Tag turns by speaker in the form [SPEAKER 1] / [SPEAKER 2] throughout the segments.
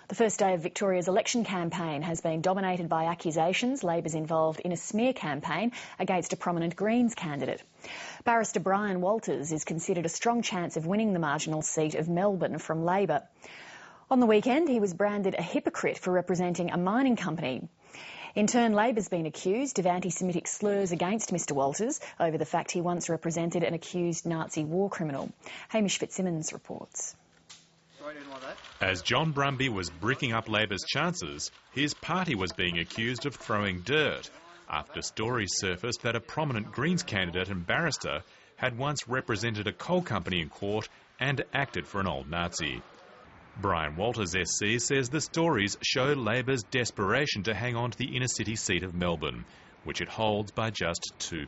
[SPEAKER 1] The first day of Victoria's election campaign has been dominated by accusations Labor's involved in a smear campaign against a prominent Greens candidate. Barrister Brian Walters is considered a strong chance of winning the marginal seat of Melbourne from Labor. On the weekend, he was branded a hypocrite for representing a mining company. In turn, Labor's been accused of anti-Semitic slurs against Mr Walters over the fact he once represented an accused Nazi war criminal. Hamish Fitzsimmons reports.
[SPEAKER 2] As John Brumby was bricking up Labor's chances, his party was being accused of throwing dirt after stories surfaced that a prominent Greens candidate and barrister had once represented a coal company in court and acted for an old Nazi. Brian Walters SC says the stories show Labor's desperation to hang on to the inner city seat of Melbourne, which it holds by just 2%.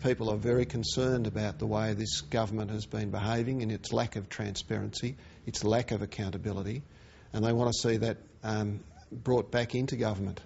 [SPEAKER 3] People are very concerned about the way this government has been behaving and its lack of transparency, its lack of accountability, and they want to see that brought back into government.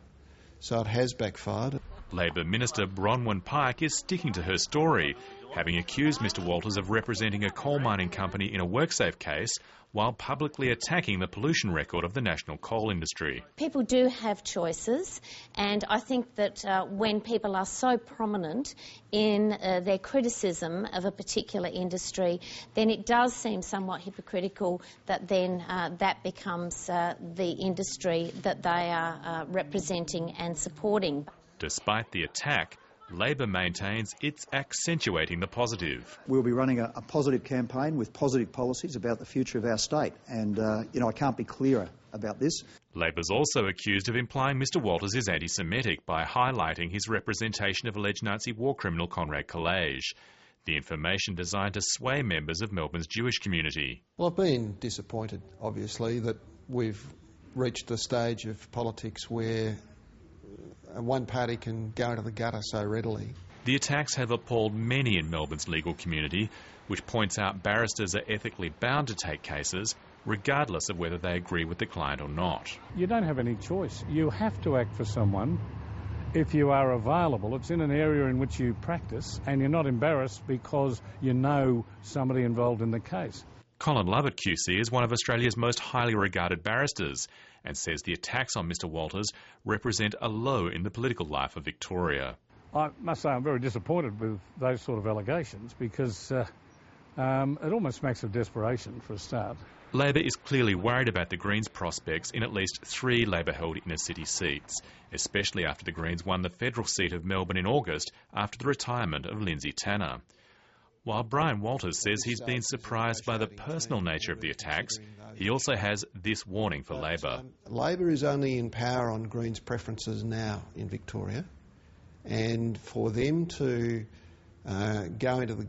[SPEAKER 3] So it has backfired.
[SPEAKER 2] Labor Minister Bronwyn Pike is sticking to her story, having accused Mr Walters of representing a coal mining company in a WorkSafe case while publicly attacking the pollution record of the national coal industry.
[SPEAKER 4] People do have choices, and I think that when people are so prominent in their criticism of a particular industry, then it does seem somewhat hypocritical that then that becomes the industry that they are representing and supporting.
[SPEAKER 2] Despite the attack, Labor maintains it's accentuating the positive.
[SPEAKER 5] We'll be running a positive campaign with positive policies about the future of our state, and I can't be clearer about this.
[SPEAKER 2] Labor's also accused of implying Mr Walters is anti-Semitic by highlighting his representation of alleged Nazi war criminal Conrad Collage. The information designed to sway members of Melbourne's Jewish community.
[SPEAKER 3] Well, I've been disappointed, obviously, that we've reached the stage of politics where one party can go into the gutter so readily.
[SPEAKER 2] The attacks have appalled many in Melbourne's legal community, which points out barristers are ethically bound to take cases, regardless of whether they agree with the client or not.
[SPEAKER 6] You don't have any choice. You have to act for someone if you are available. It's in an area in which you practice, and you're not embarrassed because you know somebody involved in the case.
[SPEAKER 2] Colin Lovett QC is one of Australia's most highly regarded barristers and says the attacks on Mr Walters represent a low in the political life of Victoria.
[SPEAKER 6] I must say I'm very disappointed with those sort of allegations because it almost smacks of desperation for a start.
[SPEAKER 2] Labor is clearly worried about the Greens' prospects in at least 3 Labor-held inner-city seats, especially after the Greens won the federal seat of Melbourne in August after the retirement of Lindsay Tanner. While Brian Walters says he's been surprised by the personal nature of the attacks, he also has this warning for Labor.
[SPEAKER 3] Labor is only in power on Greens' preferences now in Victoria, and for them to go into the